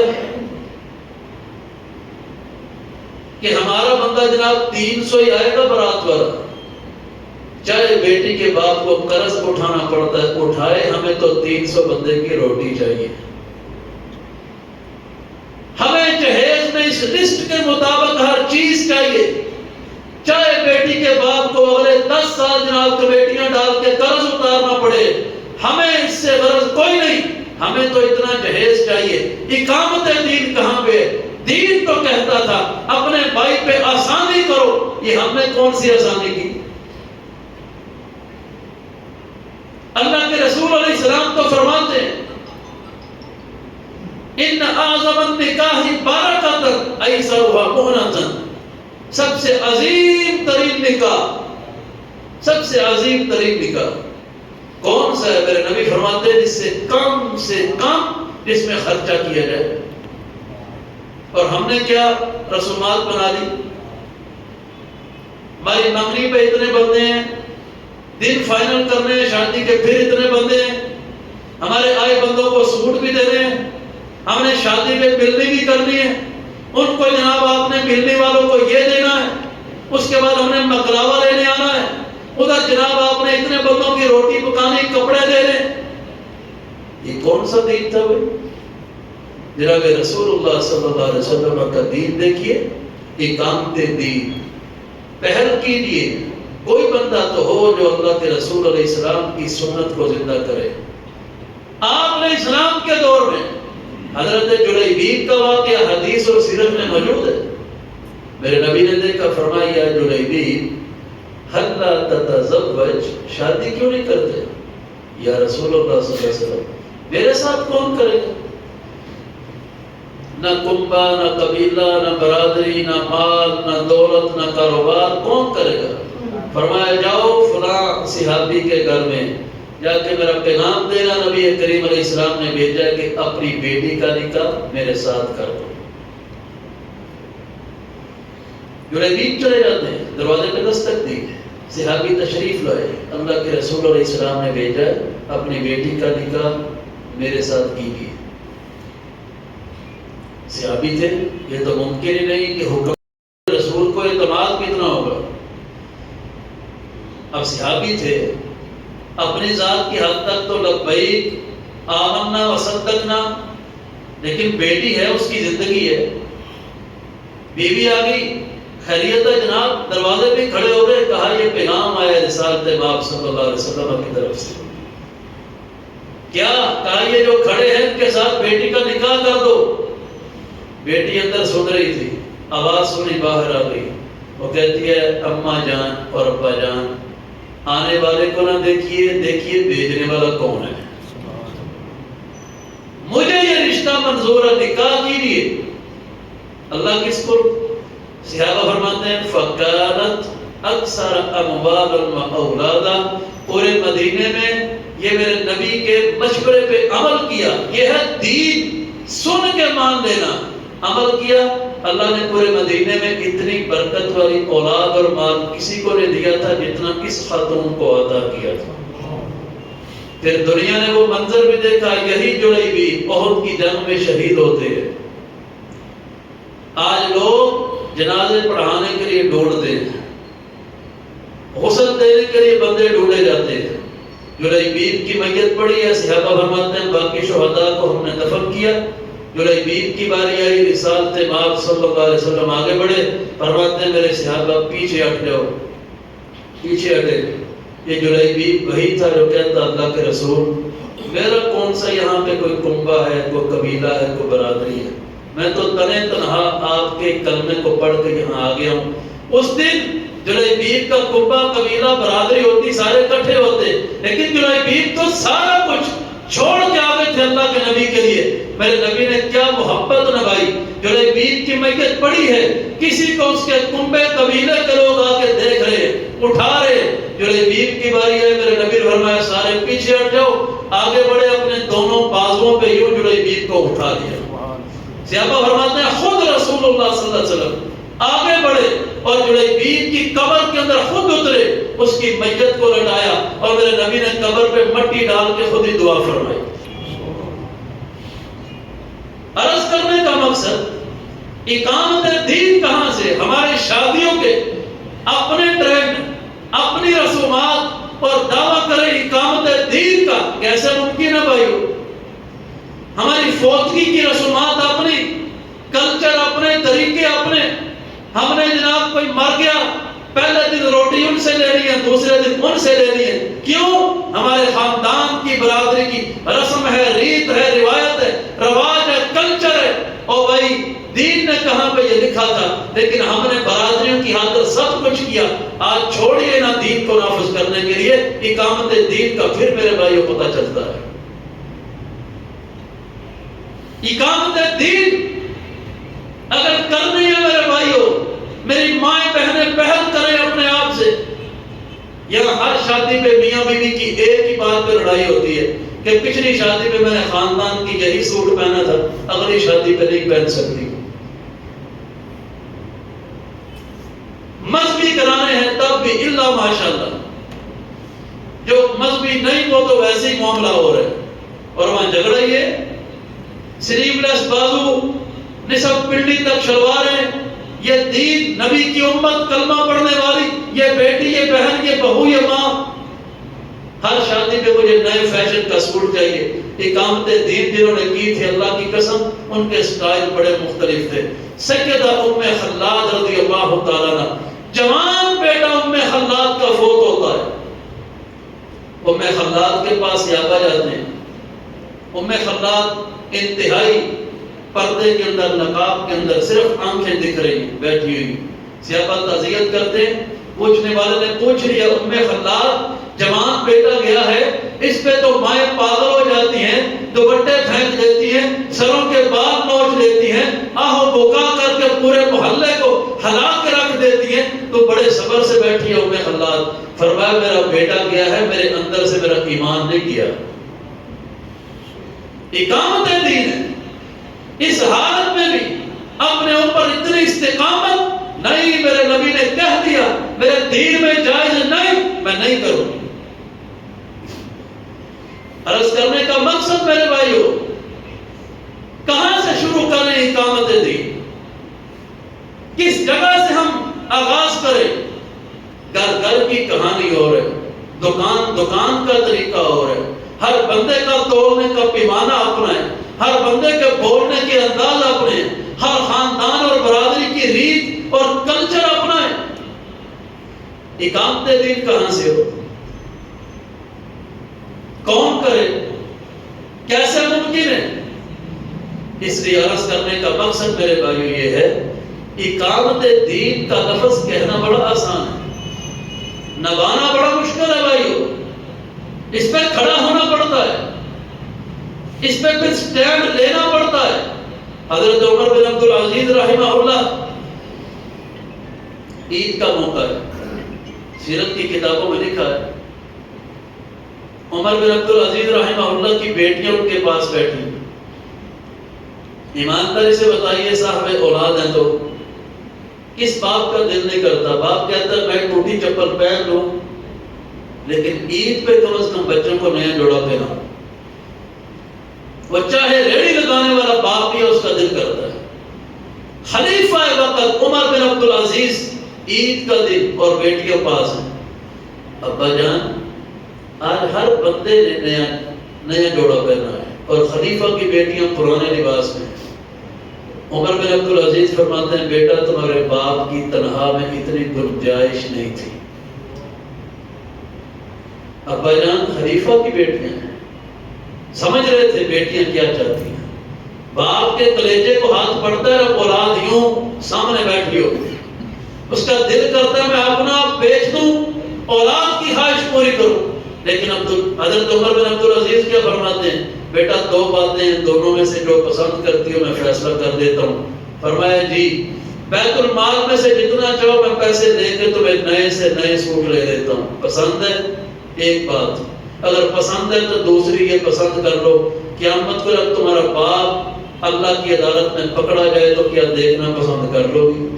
کہ ہمارا بندہ جناب 300 ہی آئے گا برات والا، چاہے بیٹی کے باپ کو قرض اٹھانا پڑتا ہے اٹھائے، ہمیں تو 300 بندے کی روٹی چاہیے، ہمیں جہیز میں اس لسٹ کے مطابق ہر چیز چاہیے، چاہے بیٹی کے باپ کو اگلے 10 سال جناب کمیٹیاں ڈال کے قرض اتارنا پڑے، ہمیں اس سے غرض کوئی نہیں، ہمیں تو اتنا جہیز چاہیے۔ اقامت دین کہاں پہ؟ دین تو کہتا تھا اپنے بھائی پہ آسانی کرو، یہ ہم نے کون سی آسانی کی؟ اللہ کے رسول علیہ السلام تو فرماتے ہیں ان اعظم النکاح برکۃ ایسرھا مہنۃ، سب سے عظیم ترین نکاح، سب سے عظیم ترین نکاح کون سا ہے؟ میرے نبی فرماتے ہیں جس سے کم جس میں خرچہ کیا جائے۔ اور ہم نے کیا رسومات بنا لی، ہماری منگنی پہ اتنے بندے ہیں، دن فائنل کرنے ہیں شادی کے پھر اتنے بندے ہیں، ہمارے آئے بندوں کو سوٹ بھی دینے ہیں، ہم نے شادی پہ ملنی بھی کرنی ہے، ان کو جناب آپ نے ملنے والوں کو یہ دینا ہے، اس کے بعد ہم نے مقلاوہ لینے آنا ہے، ادھر جناب آپ نے اتنے بندوں کی روٹی پکانی، کپڑے دینے۔ یہ کون سا دین تھا بھائی؟ جناب رسول اللہ صلی اللہ علیہ وسلم کا دین دیکھیے، اقامت دین پہل کیجیے۔ کوئی بندہ تو ہو جو اللہ کے رسول علیہ السلام کی سنت کو زندہ کرے۔ آپ علیہ السلام کے دور میں حضرت جلیبیب کا واقعہ حدیث اور سیرت میں موجود ہے۔ میرے نبی نے دیکھا، فرمایا جلیبیب ہل لا تتزوج، شادی کیوں نہیں کرتے؟ یا رسول اللہ صلی اللہ علیہ وسلم میرے ساتھ کون کرے گا؟ نہ کنبہ، نہ قبیلہ، نہ برادری، نہ مال، نہ دولت، نہ کاروبار، کون کرے گا؟ فرمایا جاؤ فلاں صحابی کے گھر میں جا کے میرا پیغام دینا، نبی کریم علیہ السلام نے بھیجا کہ اپنی بیٹی کا نکاح میرے ساتھ کر دو۔ جلیبیب چلے جاتے ہیں، دروازے پہ دستک دی، صحابی تشریف لائے، اللہ کے رسول علیہ السلام نے بھیجا اپنی بیٹی کا نکاح میرے ساتھ کیجیے۔ صحابی تھے، یہ تو ممکن ہی نہیں کہ حکم رسول کو اعتماد کتنا ہوگا۔ اب صحابی تھے، اپنی ذات کی حد تک تو لبیک آمنا وصدقنا، لیکن بیٹی ہے، اس کی زندگی ہے، بیوی آ گئی، خیریت ہے جناب، دروازے پہ کھڑے ہو گئے، کہا یہ پیغام آیا رسالت مآب صلی اللہ علیہ وسلم کی طرف سے۔ کیا کہا؟ یہ جو کھڑے ہیں ان کے ساتھ بیٹی کا نکاح کر دو۔ بیٹی اندر سن رہی تھی، آواز سنی، باہر آ گئی، وہ کہتی ہے اماں جان اور ابا جان آنے والے کو نہ دیکھیے، دیکھیے بھیجنے والا کون ہے، مجھے یہ رشتہ منظور ہے، نکاح کیجیے۔ اللہ کس کو؟ صحابہ فرماتے ہیں فَكَانَتْ أَكْثَرَ أَمْوَالًا وَأَوْلَادًا، پورے مدینے میں یہ میرے نبی کے مشورے پہ عمل کیا، یہ ہے دین، سن کے مان لینا، عمل کیا۔ اللہ نے پورے مدینے میں اتنی برکت والی اولاد اور مال کسی کو نہیں دیا تھا جتنا اس خاتون کو عطا کیا تھا۔ پھر دنیا نے وہ منظر بھی دیکھا، یہی جلیبیب احد کی جنگ میں شہید ہوتے ہیں۔ آج لوگ جنازے پڑھانے کے لیے ڈھونڈتے ہیں، غسل دینے کے لیے بندے ڈھونڈے جاتے ہیں۔ جلیبیب کی میت پڑی ہے، صحابہ فرماتے ہیں باقی شہداء کو ہم نے دفن کیا، جلیبیب کی باری آئی، رسالت مآب صلی اللہ علیہ وسلم آگے بڑھے، فرماتے ہیں میرے صحابہ پیچھے ہٹ جاؤ، پیچھے ہٹے۔ یہ جلیبیب وہی تھا جو کہتا اللہ کے رسول میرا کون سا یہاں پہ کوئی کنبہ ہے، کوئی قبیلہ ہے، کوئی برادری ہے، میں تو تنے تنہا آپ کے کلمے کو پڑھ کے یہاں آ گیا ہوں۔ اس دن جلیبیب کا کنبہ، قبیلہ، برادری ہوتی، سارے اکٹھے ہوتے، لیکن جلیبیب تو سارا کچھ چھوڑ کے آگے تھے اللہ کے نبی کے لیے۔ میرے نبی نے کیا محبت نبھائی، جلیبیب کی میت پڑی ہے، کسی کو اس کے کنبے قبیلے کے لوگ آ کے دیکھ رہے، اٹھا رہے، جلیبیب کی باری ہے، میرے نبی نے فرمایا سارے پیچھے ہٹ جاؤ، آگے بڑھے، اپنے دونوں بازوؤں پہ یوں جلیبیب کو اٹھا لیا۔ صحابہ فرماتے ہیں خود رسول اللہ صلی اللہ علیہ وسلم آگے بڑھے اور جلیبیب کی قبر کے اندر خود اترے، اس کی میت کو لٹایا اور میرے نبی نے قبر پہ مٹی ڈال کے خود ہی دعا فرمائی۔ عرض کرنے کا مقصد اقامت دین کہاں سے؟ ہماری شادیوں کے اپنے ٹرینڈ، اپنی رسومات اور دعویٰ کریں اقامت دین کا، کیسے ممکن ہے بھائیو؟ ہماری فوتگی کی رسومات اپنی، کلچر اپنے، طریقے اپنے. ہم نے جناب کوئی مر گیا، پہلے دن روٹی ان سے لینی ہے، دوسرے دن ان سے لینی ہے. کیوں؟ ہمارے خاندان کی، برادری کی رسم ہے، ریت ہے، روایت ہے، رواج ہے، کلچر ہے. اور بھائی دین نے کہاں پہ یہ لکھا تھا، لیکن ہم نے برادریوں کی خاطر سب کچھ کیا. آج چھوڑیے نا دین کو نافذ کرنے کے لیے، اقامت دین کا پھر میرے بھائیوں پتہ چلتا ہے. اقامت دین اگر کرنی ہے میرے بھائیوں، میری مائیں بہنیں پہل کریں اپنے آپ سے. یہاں ہر شادی پہ میاں بیوی کی ایک ہی بات پہ لڑائی ہوتی ہے کہ پچھلی شادی پہ میں نے خاندان کی یہی سوٹ پہنا تھا، اگلی شادی پہ نہیں پہن سکتی. مذہبی کرانے ہیں تب بھی الا ماشاءاللہ، جو مذہبی نہیں وہ تو ویسے ہی معاملہ ہو رہا ہے. اور وہاں جھگڑا ہی ہے. سلیو لیس بازو، نصف پنڈی تک شلواریں، یہ دین، نبی کی امت، کلمہ پڑھنے والی، یہ بیٹی، یہ بہن، یہ بہو، یہ ماں. ہر شادی پہ مجھے نئے فیشن کا سوٹ چاہیے. اقامت دین جنہوں نے کی تھی اللہ کی قسم، ان کے سٹائل بڑے مختلف تھے. سیدہ ام خلاد رضی اللہ تعالیٰ عنہ، جوان بیٹا ام خلاد کا فوت ہوتا ہے. ام خلاد کے پاس یابا جاتے ہیں. ام خلاد انتہائی پردے کے اندر، نقاب کے اندر، صرف آنکھیں دکھ رہی بیٹھی ہوئی. صحابہ تعزیت کرتے ہیں. پوچھنے والے نے پوچھ لیا، ام خلاد جوان بیٹا گیا ہے، اس پہ تو مائیں پاگل ہو جاتی ہیں، دوپٹے پھینک دیتی ہیں، سروں کے بال نوچ لیتی ہیں، آہو بکا کر کے پورے محلے کو ہلا کے رکھ دیتی ہیں، تو بڑے صبر سے بیٹھی ہے ام خلاد. فرمایا میرا بیٹا گیا ہے، میرے اندر سے میرا ایمان نہیں گیا. اقامت دین ہے. اس حالت میں بھی اپنے اوپر اتنی استقامت نہیں. میرے نبی نے کہہ دیا، میرے دین میں جائز نہیں، میں نہیں کروں. عرض کرنے کا مقصد میرے بھائیوں، کہاں سے شروع کریں اقامت دین؟ کس جگہ سے ہم آغاز کریں؟ گھر گھر کی کہانی اور ہے، دکان دکان کا طریقہ اور ہے. ہر بندے کا تولنے کا پیمانہ اپنا ہے، ہر بندے کے بولنے کے انداز اپنے ہیں، ہر خاندان اور برادری کی ریت اور کلچر اپنا ہے. اقامت دین کہاں سے ہو؟ کون کرے؟ کیسے ممکن ہے؟ اس لیے عرض کرنے کا مقصد میرے بھائیو یہ ہے، اقامت دین کا لفظ کہنا بڑا آسان ہے، نبھانا بڑا مشکل ہے بھائیو. اس پہ کھڑا ہونا پڑتا ہے، اس پہ پھر سٹینڈ لینا پڑتا ہے. حضرت عمر بن عبد العزیز رحمہ اللہ، عید کا موقع ہے، سیرت کی کتابوں میں لکھا ہے، عمر بن عبد العزیز رحمہ اللہ کی بیٹیاں ان کے پاس بیٹھی. ایمانداری سے بتائیے صاحب اولاد ہیں تو کس باپ کا دل نہیں کرتا؟ باپ کہتا ہے میں ٹوٹی چپل پہن لوں، لیکن عید پہ کم از کم بچوں کو نیا جوڑا پہنا. وہ چاہے ریڑھی لگانے والا باپ بھی اس کا دل کرتا ہے. خلیفہ وقت عمر بن عبد العزیز، عید کا دن اور بیٹیاں پاس ہیں. ابا جان آج ہر بندے نے نیا جوڑا پہنا ہے اور خلیفہ کی بیٹیاں پرانے لباس میں. عمر بن عبد العزیز فرماتے ہیں بیٹا تمہارے باپ کی تنہا میں اتنی گنجائش نہیں تھی. ابا جان خلیفہ کی بیٹیاں ہیں، سمجھ رہے تھے بیٹیاں کیا چاہتی ہیں. باپ کے کلیجے کو ہاتھ پڑتا ہے، اولاد یوں سامنے بیٹھی ہو، اس کا دل کرتا ہے میں اپنا بیچ دوں، اولاد کی خواہش پوری کروں. لیکن حضرت عمر بن عبد العزیز کیا فرماتے ہیں، بیٹا دو باتیں ہیں، دونوں میں سے جو پسند کرتی ہو میں فیصلہ کر دیتا ہوں. فرمایا جی بیت المال میں سے جتنا چاہو میں پیسے دے کے تمہیں نئے سے نئے سوٹ لے دیتا ہوں. پسند ہے؟ ایک بات. اگر پسند ہے تو دوسری یہ پسند کر لو، قیامت کو جب تمہارا باپ اللہ کی عدالت میں پکڑا جائے تو کیا دیکھنا پسند کر لو گی؟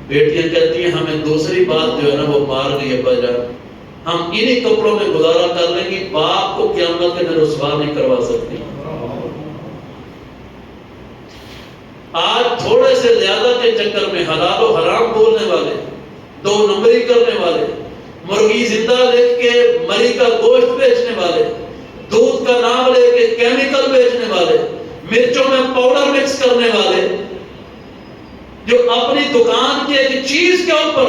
بیٹیاں کہتی ہیں ہمیں دوسری بات جو ہے نا وہ مار گئی ابا جان، ہم انہی کپڑوں میں گزارا کر لیں گے، باپ کو قیامت کے دن رسوا نہیں کروا سکتی. آج تھوڑے سے زیادہ کے چکر میں حلال و حرام بولنے والے، دو نمبری کرنے والے، مرغی زندہ لکھ کے مری کا گوشت بیچنے والے، دودھ کا نام لے کے کیمیکل بیچنے والے، مرچوں میں پاؤڈر مکس کرنے والے، جو اپنی دکان کی ایک چیز کے اوپر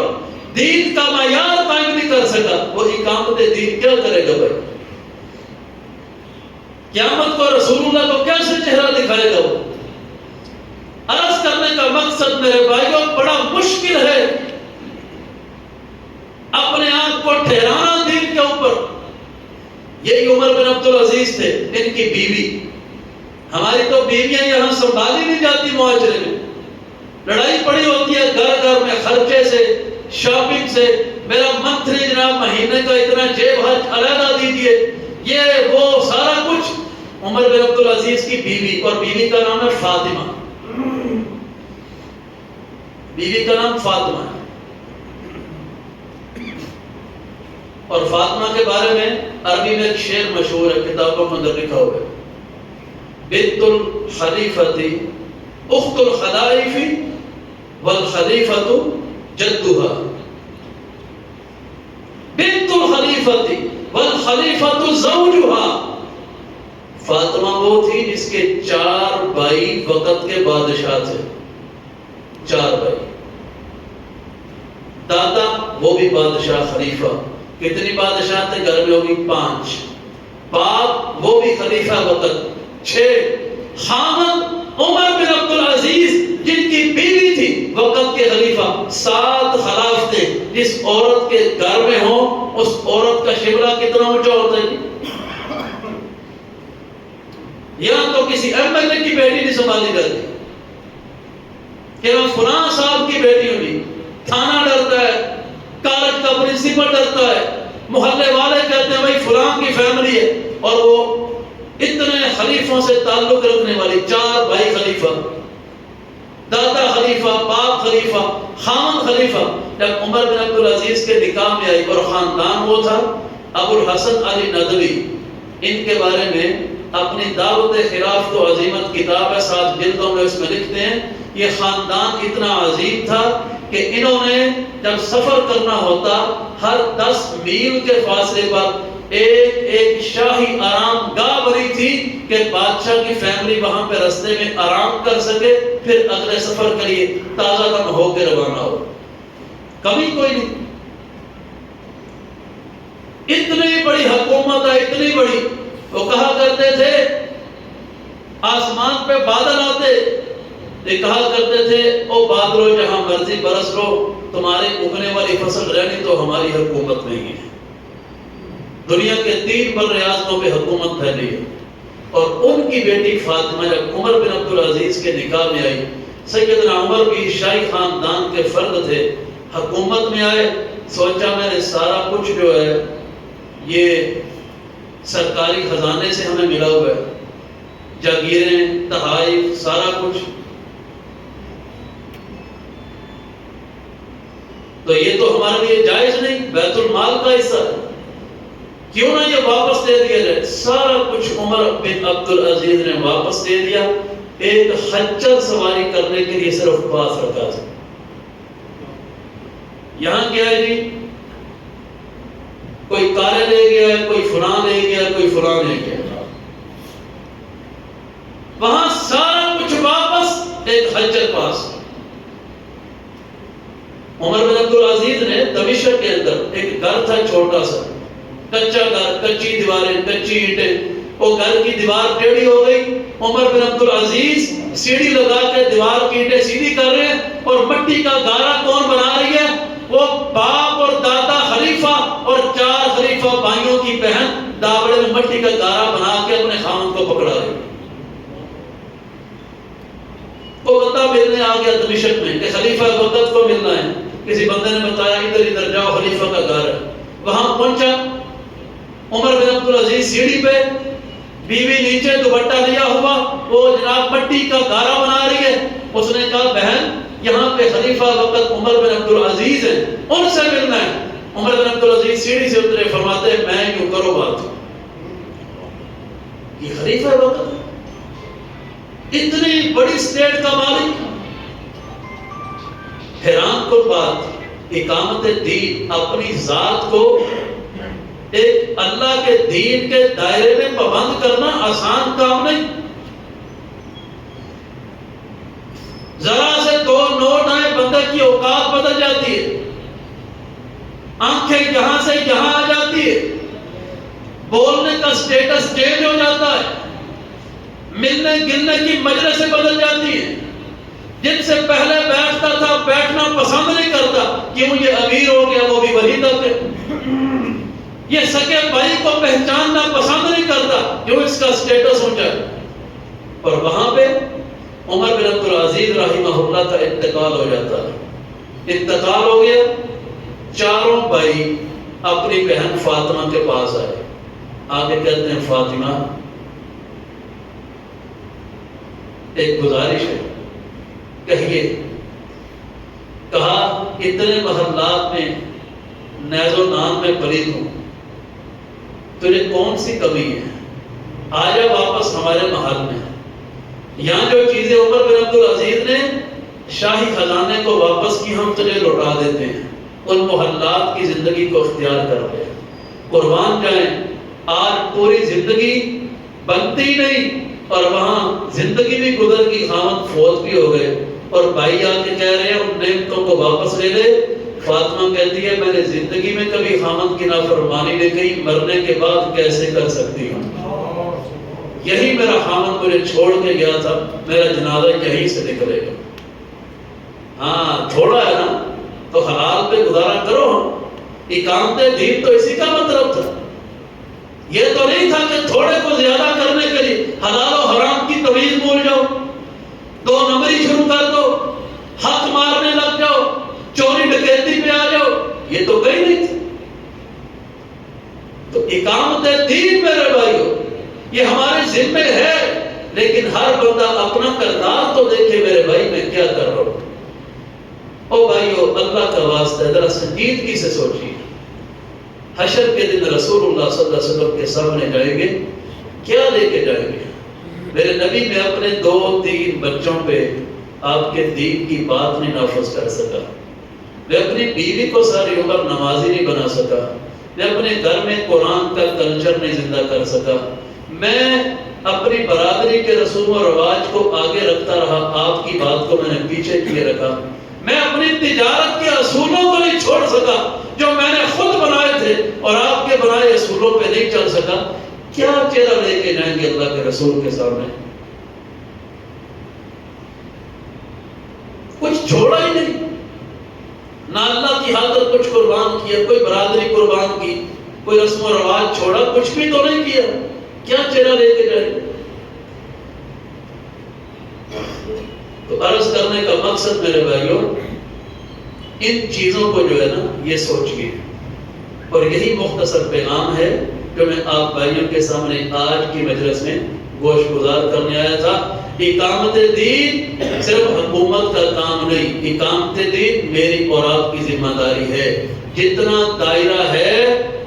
دین کا معیار قائم نہیں کر سکا، وہ اقامت دین کیا کرے گا بھائی؟ قیامت کو رسول اللہ کو کیسے چہرہ دکھائے گا وہ؟ عرض کرنے کا مقصد میرے بھائیوں بڑا مشکل ہے اپنے آپ کو ٹھہرانا دین کے اوپر۔ یہی عمر بن عبدالعزیز تھے، ان کی بیوی۔ ہماری تو بیویاں یہاں سنبھالی نہیں جاتی، معاشرے میں لڑائی پڑی ہوتی ہے گھر گھر میں، خرچے سے، شاپنگ سے، میرا منتھلی جناب مہینے کا اتنا جیب خرچ علیحدہ دیجیے، یہ وہ سارا کچھ۔ عمر بن عبدالعزیز کی بیوی، اور بیوی کا نام ہے فاطمہ، بیوی کا نام فاطمہ ہے۔ اور فاطمہ کے بارے میں عربی میں ایک شعر مشہور ہے، کتابوں کے اندر لکھا ہوا ہے، بنت الخلیفۃ اخت الخلائف والخلیفۃ جدها، بنت الخلیفۃ والخلیفۃ زوجها۔ فاطمہ وہ تھی جس کے 4 بھائی وقت کے بادشاہ تھے، 4 بھائی۔ دادا وہ بھی بادشاہ خلیفہ، کتنی بادشاہ تھے گھر میں؟ ہوگی 5۔ باپ وہ بھی خلیفہ وقت، 6۔ خامد عمر بن عبدالعزیز جن کی بیوی تھی وقت کے خلیفہ، 7 خلاف تھے۔ جس عورت کے گھر میں ہو اس عورت کا شملہ کتنا اونچا ہوتا ہے؟ یہاں تو کسی ایم ایل اے کی بیٹی نہیں سنبھالی جاتی کہ میں فلاں صاحب کی بیٹی ہوں، تھانہ ڈرتا ہے، کالج کا پرنسپل ڈرتا ہے، محلے والے کہتے ہیں بھائی فلاں کی فیملی ہے، اور وہ اتنے خلیفوں سے تعلق رکھنے والی 4 بھائی خلیفہ، دادا خلیفہ، باپ خلیفہ، خامد خلیفہ۔ جب عمر بن عبدالعزیز کے نکاح میں آئی، اور خاندان وہ تھا ابو الحسن علی ندوی، ان کے بارے میں اپنی دعوت خلافت و عظیمت کتاب ہے، 7 جلدوں میں، اس میں لکھتے ہیں یہ خاندان اتنا عظیم تھا کہ انہوں نے جب سفر کرنا ہوتا ہر 10 میل کے فاصلے پر ایک شاہی آرام گاہ بنی تھی کہ بادشاہ کی فیملی وہاں پہ رستے میں آرام کر سکے، پھر اگلے سفر کے لیے تازہ دم ہو کے روانہ ہو۔ کمی کوئی نہیں، اتنی بڑی حکومت ہے، اتنی بڑی۔ وہ کہا کرتے تھے آسمان پہ بادل آتے، یہ کہا کرتے تھے او بادلو جہاں مرضی برس لو، تمہارے اگنے والی فصل رہنی تو ہماری حکومت نہیں ہے۔ دنیا کے 3 بر اعظموں پہ حکومت پھیلی ہے، اور ان کی بیٹی فاطمہ جب عمر بن عبدالعزیز کے نکاح میں آئی، سیدنا عمر بھی شاہی خاندان کے فرد تھے، حکومت میں آئے، سوچا میں نے سارا کچھ جو ہے یہ سرکاری خزانے سے ہمیں ملا ہوا ہے، جاگیریں، تحائف، سارا کچھ، تو یہ تو ہمارے لیے جائز نہیں، بیت المال کا حصہ ہے، کیوں نہ یہ واپس دے دیا جائے۔ سارا کچھ عمر بن عبدالعزیز نے واپس دے دیا، ایک خچر سواری کرنے کے لیے صرف پاس رکھا تھا۔ یہاں کیا ہے جی، کوئی کارے لے گیا ہے، کوئی فلاں لے گیا، کوئی فلاں لے گیا، وہاں سارا کچھ واپس، ایک خچر پاس۔ عمر بن عبدالعزیز نے دمشق کے اندر ایک گھر تھا چھوٹا سا، کچا گھر، کچی دیواریں، کچی اینٹیں، وہ گھر کی دیوار ٹیڑھی ہو گئی، عمر بن عبدالعزیز سیڑھی لگا کے دیوار کی اینٹیں سیدھی کر رہے ہیں، اور مٹی کا گارا کون بنا رہی ہے؟ وہ باپ اور دادا خلیفہ اور 4 خلیفہ بھائیوں کی بہن دابڑے میں مٹی کا گارا بنا کے اپنے خامن کو پکڑا رہی۔ وہ بندہ ملنے آ گیا دمشق میں کہ خلیفہ وقت کو ملنا ہے، کسی بندے نے بتایا ادھر جاؤ، خلیفہ کا گھر ہے۔ وہاں پہنچا، عمر بن عبدالعزیز سیڑھی پہ، بیوی نیچے دوپٹہ لیا ہوا، وہ جناب مٹی کا گارا بنا رہی ہے۔ اس نے کہا بہن یہاں پہ خلیفہ وقت عمر بن عبدالعزیز ہیں، ان سے ملنا ہے۔ عمر بن عبدالعزیز سیڑھی سے اترے، فرماتے ہیں میں یوں کرو بات، یہ خلیفہ وقت اتنی بڑی اسٹیٹ کا مالک۔ حیران کن بات، اقامت دین، اپنی ذات کو ایک اللہ کے دین کے دائرے میں پابند کرنا آسان کام نہیں۔ ذرا سے 2 نوٹ کی اوقات بدل جاتی ہے، آنکھیں یہاں سے یہاں آ جاتی ہے، بولنے کا سٹیٹس چینج ہو جاتا ہے، ملنے گلنے کی مجلسیں بدل جاتی ہیں، جن سے پہلے بیٹھتا تھا بیٹھنا پسند نہیں کرتا، کیوں یہ امیر ہو گیا وہ بھی وہی تک ہے، یہ سکے بھائی کو پہچاننا پسند نہیں کرتا کیوں اس کا سٹیٹس اونچا ہے۔ اور وہاں پہ عمر بن عبد العزیز رحمہ اللہ کا انتقال ہو جاتا ہے، انتقال ہو گیا، چاروں بھائی اپنی بہن فاطمہ کے پاس آئے، آگے کہتے ہیں فاطمہ ایک گزارش ہے کہیے، کہا اتنے محلات میں نیز و نام میں پلید ہوں، تجھے کون سی کمی ہے، آجا واپس ہمارے محل میں۔ یہاں جو چیزیں عمر بن عبد العزیز نے شاہی خزانے کو واپس کی ہم تجھے لوٹا دیتے ہیں، ان محلات کی زندگی کو اختیار کر لے، قربان جائیں، آج پوری زندگی بنتی نہیں اور وہاں زندگی بھی گزر کی، خامد فوت بھی ہو گئے، اور بھائی آ کے کہہ رہے ہیں ان نعمتوں کو واپس لے لے۔ فاطمہ کہتی ہے میں نے زندگی میں کبھی خامد کی نافرمانی نہیں کی، مرنے کے بعد کیسے کر سکتی ہوں، یہی میرا خامد مجھے چھوڑ کے گیا تھا، میرا جنازہ یہیں سے نکلے گا۔ ہاں تھوڑا ہے نا تو حلال پہ گزارا کرو، اقامت دین تو اسی کا مطلب تھا، یہ تو نہیں تھا کہ تھوڑے کو زیادہ کرنے کے لیے حلال و حرام کی تمیز بھول جاؤ، دو نمبری شروع کر دو، حق مارنے لگ جاؤ، چوری ڈکیتی پہ آ جاؤ، یہ تو کہیں نہیں تھا۔ تو اقامت دین میرے بھائیو یہ ہمارے ذمہ ہے، لیکن ہر بندہ اپنا کردار تو دیکھے، میرے بھائی میں کیا کر رہا ہوں۔ او بھائیو اللہ کا واسطہ ہے، ذرا سنجیدگی سے سوچیے، حشر کے دن رسول اللہ صلی اللہ علیہ وسلم کے سامنے جائیں گے، کیا لے کے جائیں گے؟ میرے نبی میں اپنے 2-3 بچوں پہ آپ کے دین کی بات نہیں نافذ کر سکا، میں اپنی بیوی کو ساری عمر نمازی نہیں بنا سکا، میں اپنے گھر میں قرآن کا کلچر نہیں زندہ کر سکا، میں اپنی برادری کے رسوم و رواج کو آگے رکھتا رہا، آپ کی بات کو میں نے پیچھے کیے رکھا، میں اپنی تجارت کے اصولوں کو نہیں چھوڑ سکا جو میں نے خود بنائے تھے اور آپ کے بنائے اصولوں پہ نہیں چل سکا، کیا چہرہ لے کے جائیں گے اللہ کے رسول کے سامنے؟ کچھ چھوڑا ہی نہیں، نہ اللہ کی خاطر کچھ قربان کیا، کوئی برادری قربان کی، کوئی رسم و رواج چھوڑا، کچھ بھی تو نہیں کیا، کیا چہرہ لے کے جائیں؟ تو عرض کرنے کا مقصد میرے بھائیوں ان چیزوں کو جو ہے نا یہ سوچیے، اور یہی مختصر پیغام ہے جو میں آپ بھائیوں کے سامنے آج کی مجلس میں گوش گزار کرنے آیا تھا۔ اقامت دین صرف حکومت کا کام نہیں، اقامت دین میری اور آپ کی ذمہ داری ہے، جتنا دائرہ ہے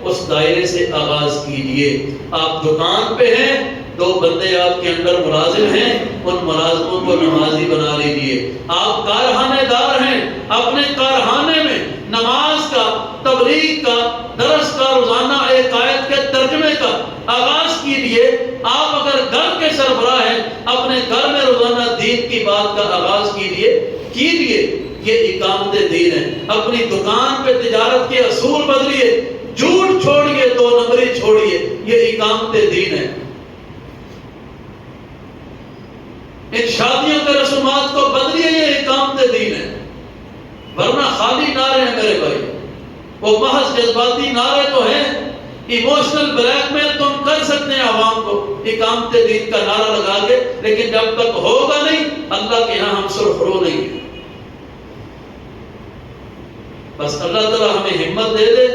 اس دائرے سے آغاز کیجئے۔ آپ دکان پہ ہیں، 2 بندے آپ کے اندر ملازم ہیں، ان ملازموں کو نمازی بنا لیجئے۔ آپ کارخانے دار ہیں، اپنے کارخانے میں نماز کا، تبلیغ کا، درس کا، روزانہ ایک آیت کے ترجمے کا آغاز کیجئے۔ آپ اگر گھر کے سربراہ ہیں، اپنے گھر میں روزانہ دین کی بات کا آغاز کیجئے۔ یہ اقامت دین ہے۔ اپنی دکان پہ تجارت کے اصول بدلیے، جھوٹ چھوڑیے، 2 نمبری چھوڑیے، یہ اقامت دین ہے۔ ان شادیوں کے رسومات کو بدلیے، یہ اقامت دین ہے، ورنہ خالی نعرے ہیں میرے بھائی، وہ محض جذباتی نعرے تو ہیں، ایموشنل بلیک میل تو ہم کر سکتے ہیں عوام کو اقامت دین کا نعرہ لگا کے، لیکن جب تک ہوگا نہیں اللہ کے یہاں ہم سرخرو نہیں ہیں۔ بس اللہ تعالیٰ ہمیں ہمت دے دے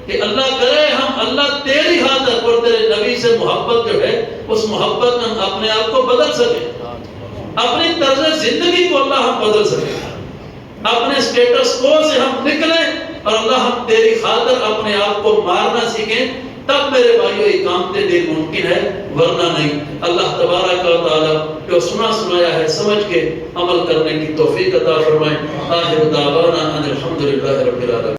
کہ اللہ کرے ہم اللہ تیری خاطر اور تیرے نبی سے محبت جو ہے اس محبت میں ہم اپنے آپ کو بدل سکیں، اپنی طرز زندگی کو اللہ ہم بدل سکیں، اپنے سٹیٹس کو سے ہم نکلیں اور اللہ ہم تیری خاطر اپنے آپ کو مارنا سیکھیں، تب میرے بھائیو اقامت دین ممکن ہے، ورنہ نہیں۔ اللہ تبارک و تعالی جو سنا سنایا ہے سمجھ کے عمل کرنے کی توفیق عطا فرمائے۔ آخر دعوانا ان الحمدللہ رب العالمین۔